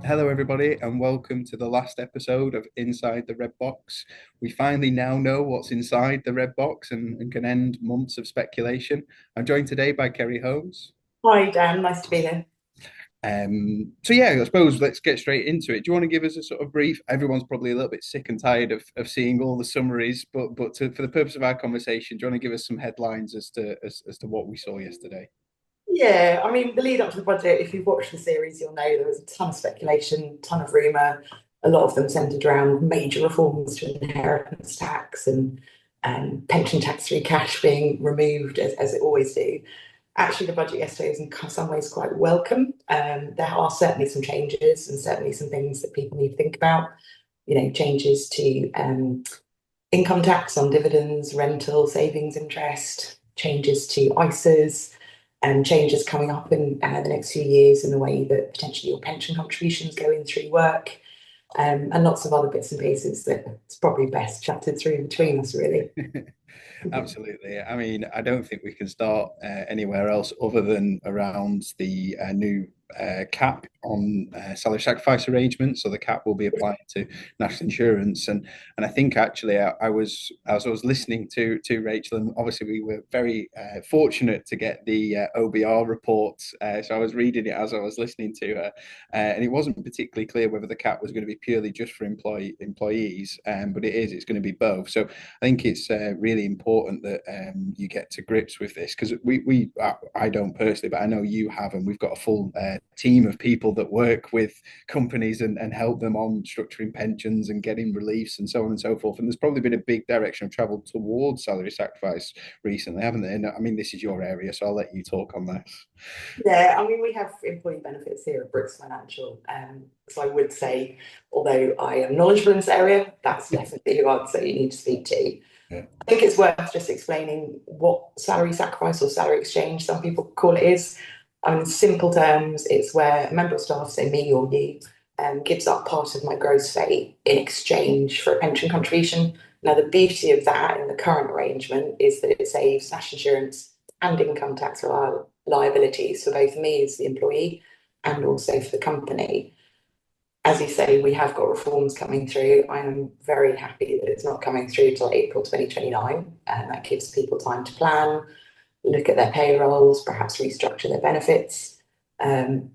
Hello, everybody, and welcome to the last episode of Inside the Red Box. We finally now know what's inside the red box and can end months of speculation. I'm joined today by Kerry Holmes. Hi, Dan. Nice to be here. So I suppose let's get straight into it. Do you want to give us a sort of brief? Everyone's probably a little bit sick and tired of seeing all the summaries, for the purpose of our conversation, do you want to give us some headlines as to what we saw yesterday? Yeah, I mean, the lead up to the budget, if you've watched the series, you'll know there was a ton of speculation, ton of rumour, a lot of them centred around major reforms to inheritance tax and pension tax-free cash being removed, as it always do. Actually, the budget yesterday was in some ways quite welcome. There are certainly some changes and certainly some things that people need to think about. Changes to income tax on dividends, rental, savings interest, changes to ISAs, and changes coming up in the next few years in the way that potentially your pension contributions go in through work, and lots of other bits and pieces that it's probably best chatted through between us, really. Absolutely. I mean, I don't think we can start anywhere else other than around the new cap on salary sacrifice arrangements. So the cap will be applied to national insurance, and I think actually I was as I was listening to Rachel, and obviously we were very fortunate to get the OBR report. So I was reading it as I was listening to her, and it wasn't particularly clear whether the cap was going to be purely just for employees, but it is. It's going to be both. So I think it's really important that you get to grips with this because I don't personally, but I know you have, and we've got a full team of people that work with companies and help them on structuring pensions and getting reliefs and so on and so forth. And there's probably been a big direction of travel towards salary sacrifice recently, haven't there? And I mean, this is your area, so I'll let you talk on this. Yeah, I mean, we have employee benefits here at Brooks Financial. So I would say, although I am knowledgeable in this area, that's definitely who I'd say you need to speak to. Yeah. I think it's worth just explaining what salary sacrifice or salary exchange, some people call it, is. I mean, in simple terms, it's where a member of staff, say me or you, gives up part of my gross pay in exchange for a pension contribution. Now, the beauty of that in the current arrangement is that it saves national insurance and income tax liabilities for both me as the employee and also for the company. As you say, we have got reforms coming through. I am very happy that it's not coming through till April 2029, and that gives people time to plan, look at their payrolls, perhaps restructure their benefits. Um,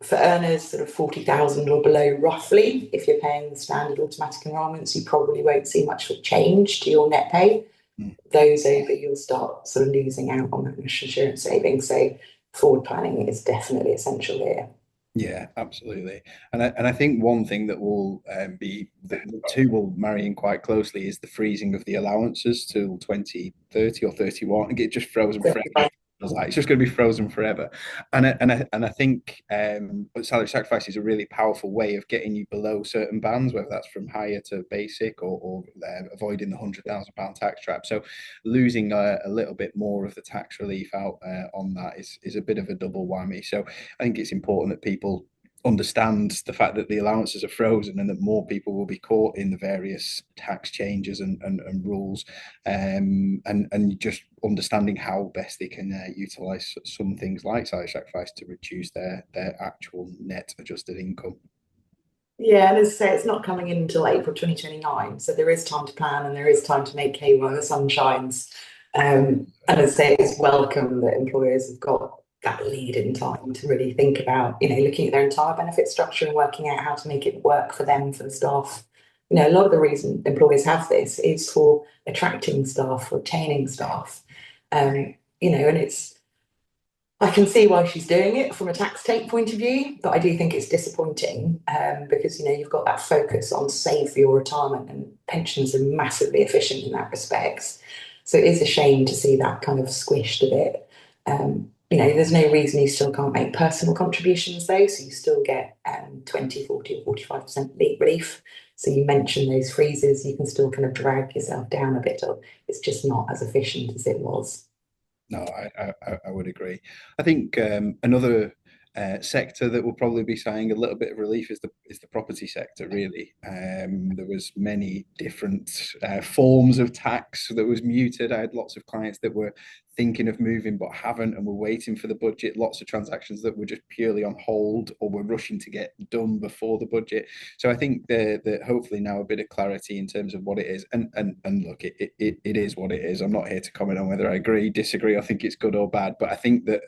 for earners sort of 40,000 or below, roughly, if you're paying the standard automatic enrolments, you probably won't see much of a change to your net pay. Mm. Those over, you'll start sort of losing out on that national insurance savings. So forward planning is definitely essential here. Yeah, absolutely. And I think one thing that will be the two will marry in quite closely is the freezing of the allowances till 2030 or 31 and get just frozen forever. It's just going to be frozen forever. And I think but salary sacrifice is a really powerful way of getting you below certain bands, whether that's from higher to basic or avoiding the £100,000 tax trap. So losing a little bit more of the tax relief out on that is a bit of a double whammy. So I think it's important that people understand the fact that the allowances are frozen and that more people will be caught in the various tax changes and rules, and just understanding how best they can utilize some things like salary sacrifice to reduce their actual net adjusted income. Yeah, and as I say, it's not coming in until April 2029. So there is time to plan and there is time to make hay while the sun shines. And as I say, it's welcome that employers have got that lead in time to really think about, looking at their entire benefit structure and working out how to make it work for them, for the staff. A lot of the reason employers have this is for attracting staff, for retaining staff. And I can see why she's doing it from a tax take point of view, but I do think it's disappointing because you've got that focus on save for your retirement, and pensions are massively efficient in that respect. So it is a shame to see that kind of squished a bit. There's no reason you still can't make personal contributions though, so you still get 20, 40 or 45% relief. So you mentioned those freezes, you can still kind of drag yourself down a bit, or it's just not as efficient as it was. No, I would agree. I think another sector that will probably be seeing a little bit of relief is the property sector. Really, there was many different forms of tax that was muted. I had lots of clients that were thinking of moving but haven't, and we're waiting for the budget. Lots of transactions that were just purely on hold or we're rushing to get done before the budget. So I think that hopefully now a bit of clarity in terms of what it is. And look, it is what it is. I'm not here to comment on whether I agree, disagree, I think it's good or bad. But I think that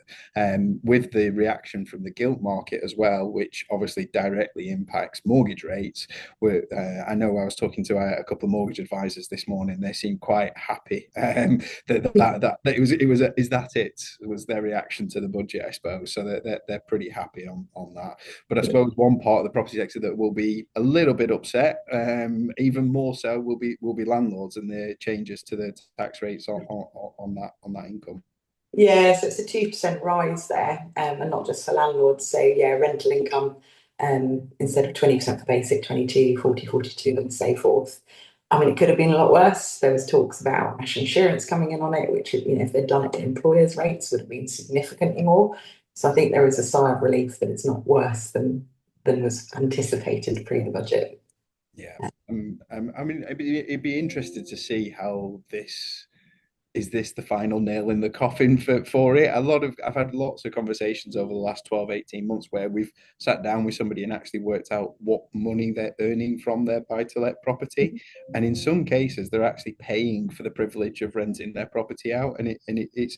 with the reaction from the gilt market as well, which obviously directly impacts mortgage rates, I know I was talking to a couple of mortgage advisors this morning. They seemed quite happy that is that it was their reaction to the budget, I suppose. So they're pretty happy on that. But I suppose one part of the property sector that will be a little bit upset, even more so, will be landlords and the changes to the tax rates on that income. Yeah, so it's a 2% rise there, and not just for landlords. So yeah, rental income, instead of 20% for basic, 22, 40, 42, and so forth. I mean, it could have been a lot worse. There was talks about national insurance coming in on it, which, if they'd done it at employers' rates, would have been significantly more. So I think there is a sigh of relief that it's not worse than was anticipated pre the budget. Yeah. I mean, it'd be interesting to see how this is this the final nail in the coffin for it. I've had lots of conversations over the last 12, 18 months where we've sat down with somebody and actually worked out what money they're earning from their buy-to-let property. And in some cases, they're actually paying for the privilege of renting their property out. And it's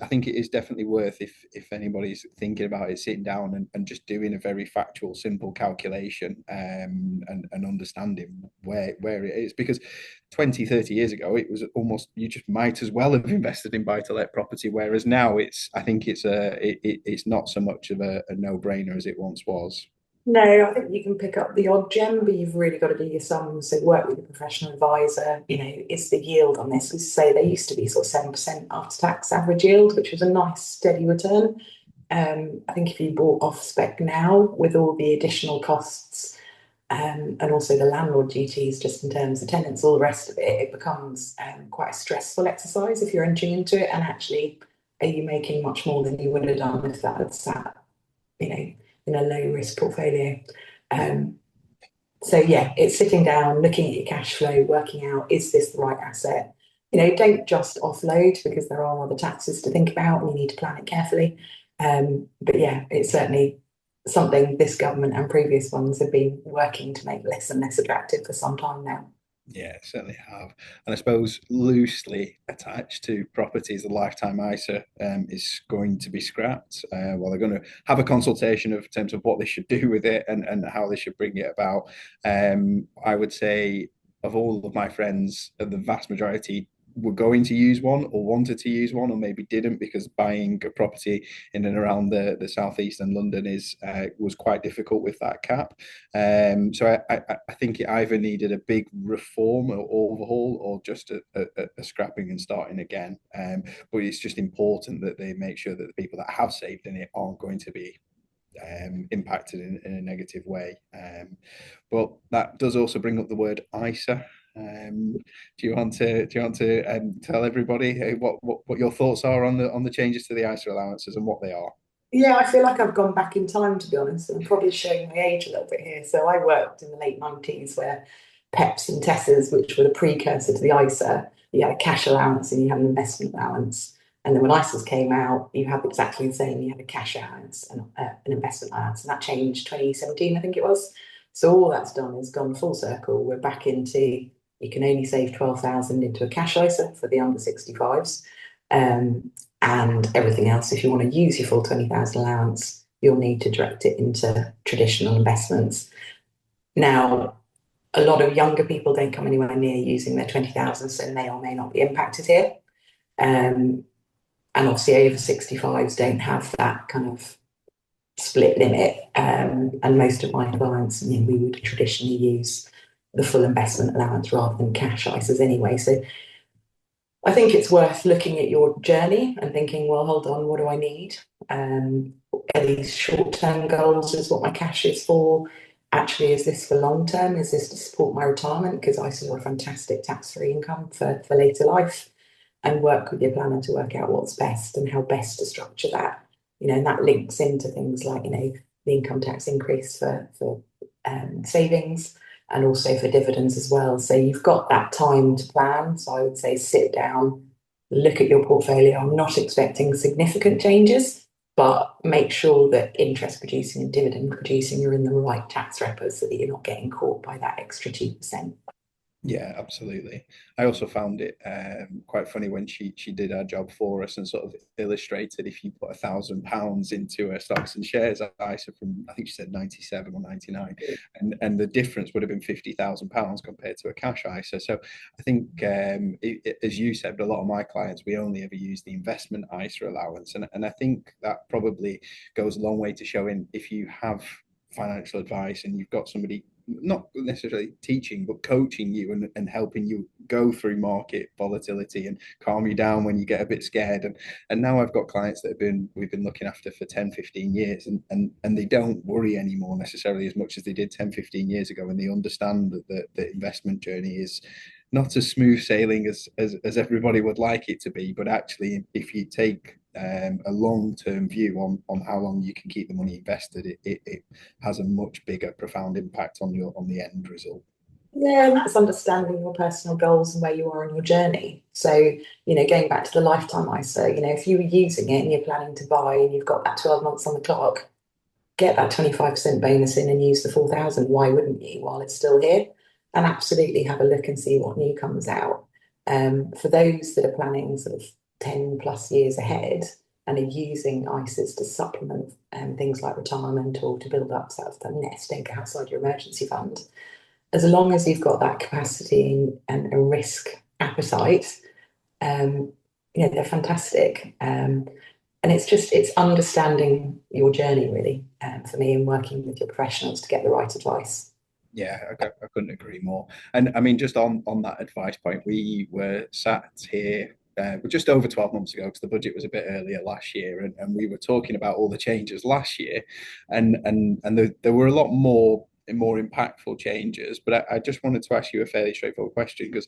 I think it is definitely worth, if anybody's thinking about it, sitting down and just doing a very factual, simple calculation, and understanding where it is. Because 20, 30 years ago, it was almost, you just might as well have invested in buy-to-let property. Whereas now I think it's not so much of a no-brainer as it once was. No, I think you can pick up the odd gem, but you've really got to do your sums. So work with a professional advisor. Is the yield on this? We say they used to be sort of 7% after tax average yield, which was a nice steady return. I think if you bought off spec now with all the additional costs, and also the landlord duties, just in terms of tenants, all the rest of it, it becomes quite a stressful exercise if you're entering into it. And actually, are you making much more than you would have done if that had sat, in a low risk portfolio? So yeah, it's sitting down, looking at your cash flow, working out, is this the right asset? Don't just offload, because there are other taxes to think about and you need to plan it carefully. But yeah, it's certainly something this government and previous ones have been working to make less and less attractive for some time now. Yeah, certainly have. And I suppose loosely attached to properties, the lifetime ISA is going to be scrapped. Well, they're going to have a consultation in terms of what they should do with it and how they should bring it about. I would say of all of my friends, the vast majority were going to use one or wanted to use one or maybe didn't, because buying a property in and around the southeast and London was quite difficult with that cap. So I think it either needed a big reform or overhaul or just a scrapping and starting again. But it's just important that they make sure that the people that have saved in it aren't going to be impacted in a negative way. But that does also bring up the word ISA. Do you want to tell everybody what your thoughts are on the changes to the ISA allowances and what they are? Yeah, I feel like I've gone back in time, to be honest, and I'm probably showing my age a little bit here. So I worked in the late 90s where PEPs and TESAs, which were the precursor to the ISA, you had a cash allowance and you had an investment allowance. And then when ISAs came out, you had exactly the same. You had a cash allowance and an investment allowance, and that changed 2017, I think it was. So all that's done is gone full circle. We're back into, you can only save 12,000 into a cash ISA for the under 65s. And everything else, if you want to use your full 20,000 allowance, you'll need to direct it into traditional investments. Now, a lot of younger people don't come anywhere near using their 20,000, so may or may not be impacted here. And obviously over 65s don't have that kind of split limit. And most of my clients, we would traditionally use the full investment allowance rather than cash ISAs anyway. So I think it's worth looking at your journey and thinking, well, hold on, what do I need? Are these short-term goals? Is what my cash is for? Actually, is this for long-term? Is this to support my retirement? Because ISAs are a fantastic tax-free income for later life. And work with your planner to work out what's best and how best to structure that. And that links into things like, the income tax increase for savings, and also for dividends as well. So you've got that time to plan. So I would say sit down, look at your portfolio. I'm not expecting significant changes, but make sure that interest producing and dividend producing are in the right tax wrappers so that you're not getting caught by that extra 2%. Yeah, absolutely. I also found it quite funny when she did our job for us and sort of illustrated if you put £1,000 into a stocks and shares ISA from I think she said 97 or 99, and the difference would have been £50,000 compared to a cash ISA. So I think as you said, a lot of my clients we only ever use the investment ISA allowance, and I think that probably goes a long way to showing if you have financial advice and you've got somebody not necessarily teaching but coaching you and helping you go through market volatility and calm you down when you get a bit scared, and now I've got clients that we've been looking after for 10-15 years, and they don't worry anymore necessarily as much as they did 10-15 years ago, and they understand that the investment journey is not as smooth sailing as everybody would like it to be, but actually if you take a long-term view on how long you can keep the money invested, it has a much bigger, profound impact on the end result. Yeah, and that's understanding your personal goals and where you are in your journey. So, going back to the lifetime ISA, if you were using it and you're planning to buy and you've got that 12 months on the clock, get that 25% bonus in and use the 4,000. Why wouldn't you while it's still here? And absolutely have a look and see what new comes out. For those that are planning sort of 10 plus years ahead and are using ISAs to supplement things like retirement or to build up sort of the nest egg outside your emergency fund, as long as you've got that capacity and a risk appetite, they're fantastic. And it's understanding your journey really, for me, and working with your professionals to get the right advice. Yeah, I couldn't agree more. And I mean, just on that advice point, we were sat here just over 12 months ago because the budget was a bit earlier last year, and we were talking about all the changes last year, and there were a lot more impactful changes. But I just wanted to ask you a fairly straightforward question because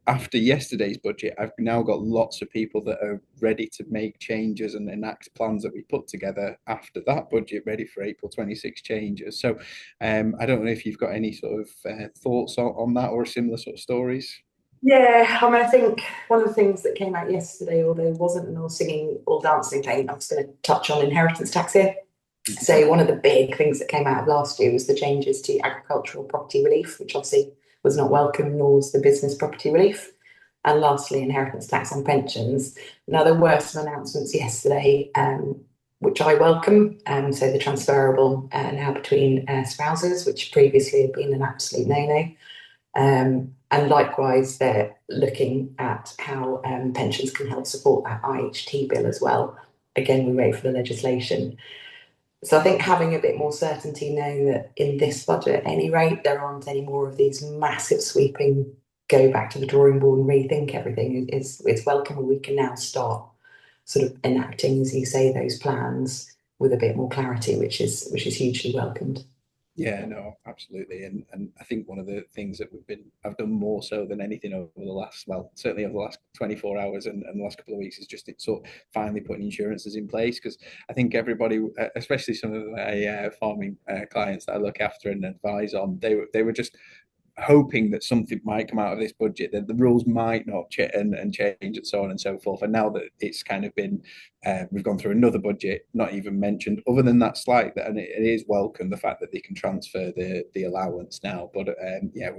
after yesterday's budget, I've now got lots of people that are ready to make changes and enact plans that we put together after that budget, ready for April 26 changes. So I don't know if you've got any sort of thoughts on that or similar sort of stories. Yeah, I mean, I think one of the things that came out yesterday, although it wasn't an all singing, all dancing thing, I'm just going to touch on inheritance tax here. So one of the big things that came out of last year was the changes to agricultural property relief, which obviously was not welcome, nor was the business property relief. And lastly, inheritance tax on pensions. Now, there were some announcements yesterday, which I welcome. So the transferable now between spouses, which previously had been an absolute no-no. And likewise, they're looking at how pensions can help support that IHT bill as well. Again, we wait for the legislation. So I think having a bit more certainty, knowing that in this budget, at any rate, there aren't any more of these massive sweeping go back to the drawing board and rethink everything is welcome. And we can now start sort of enacting, as you say, those plans with a bit more clarity, which is hugely welcomed. Yeah, no, absolutely. And I think one of the things that I've done more so than anything over the last, well, certainly over the last 24 hours and the last couple of weeks is just sort of finally putting insurances in place. Because I think everybody, especially some of my farming clients that I look after and advise on, they were just hoping that something might come out of this budget, that the rules might not and change and so on and so forth. And now that it's kind of been, we've gone through another budget, not even mentioned, other than that slight, that, and it is welcome the fact that they can transfer the allowance now. But yeah,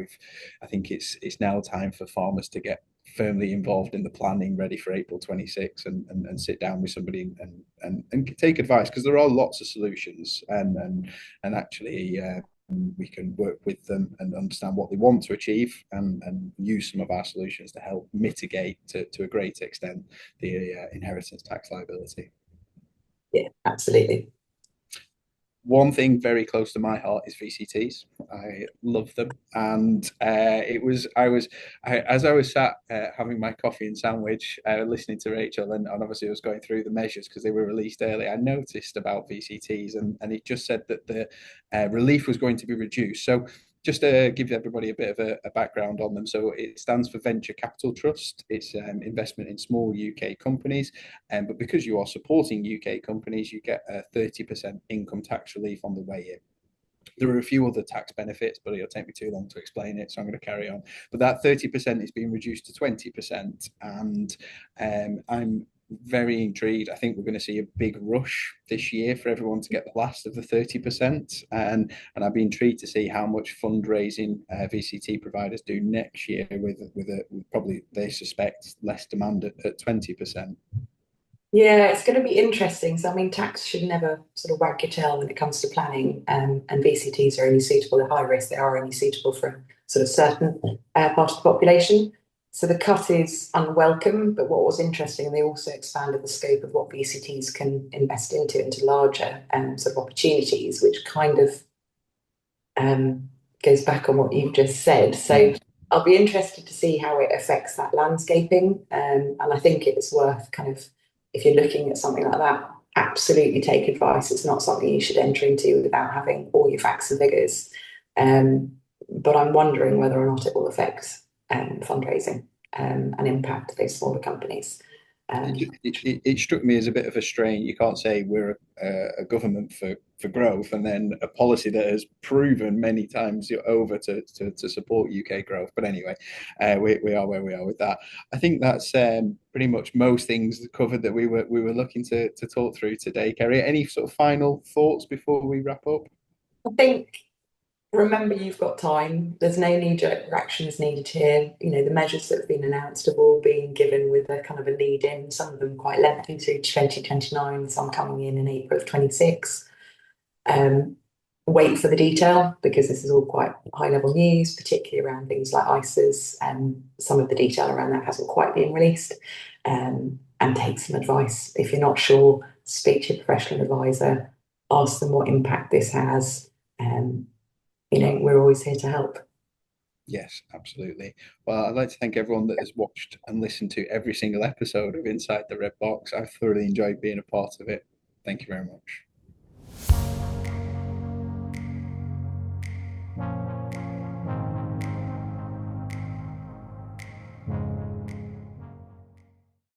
I think it's now time for farmers to get firmly involved in the planning, ready for April 26, and sit down with somebody and take advice, because there are lots of solutions, and actually we can work with them and understand what they want to achieve, and use some of our solutions to help mitigate to a great extent the inheritance tax liability. Yeah, absolutely. One thing very close to my heart is VCTs. I love them, and as I was sat having my coffee and sandwich, listening to Rachel, and obviously I was going through the measures because they were released early. I noticed about VCTs, and it just said that the relief was going to be reduced. So just to give everybody a bit of a background on them. So it stands for Venture Capital Trust. It's investment in small UK companies. But because you are supporting UK companies, you get a 30% income tax relief on the way in. There are a few other tax benefits, but it'll take me too long to explain it, so I'm going to carry on. But that 30% is being reduced to 20%, and I'm very intrigued. I think we're going to see a big rush this year for everyone to get the last of the 30%, and I'd be intrigued to see how much fundraising VCT providers do next year with probably they suspect less demand at 20%. Yeah, it's going to be interesting. So, I mean, tax should never sort of wag your tail when it comes to planning, and VCTs are only suitable at high risk. They are only suitable for sort of certain part of the population. So the cut is unwelcome, but what was interesting, they also expanded the scope of what VCTs can invest into larger sort of opportunities, which kind of goes back on what you've just said. So I'll be interested to see how it affects that landscaping. And I think it's worth kind of, if you're looking at something like that, absolutely take advice. It's not something you should enter into without having all your facts and figures. But I'm wondering whether or not it will affect fundraising and impact those smaller companies. It struck me as a bit of a strain. You can't say we're a government for growth and then a policy that has proven many times over to support UK growth. But anyway, we are where we are with that. I think that's pretty much most things covered that we were looking to talk through today. Kerry, any sort of final thoughts before we wrap up? I think remember you've got time. There's no knee-jerk reactions needed here. You know, the measures that have been announced have all been given with a kind of a lead in, some of them quite lengthy to 2029, some coming in April of 26. Wait for the detail because this is all quite high level news, particularly around things like ISAs, and some of the detail around that hasn't quite been released. And take some advice. If you're not sure, speak to your professional advisor, ask them what impact this has. You know, we're always here to help. Yes, absolutely. Well, I'd like to thank everyone that has watched and listened to every single episode of Inside the Red Box. I've thoroughly enjoyed being a part of it. Thank you very much.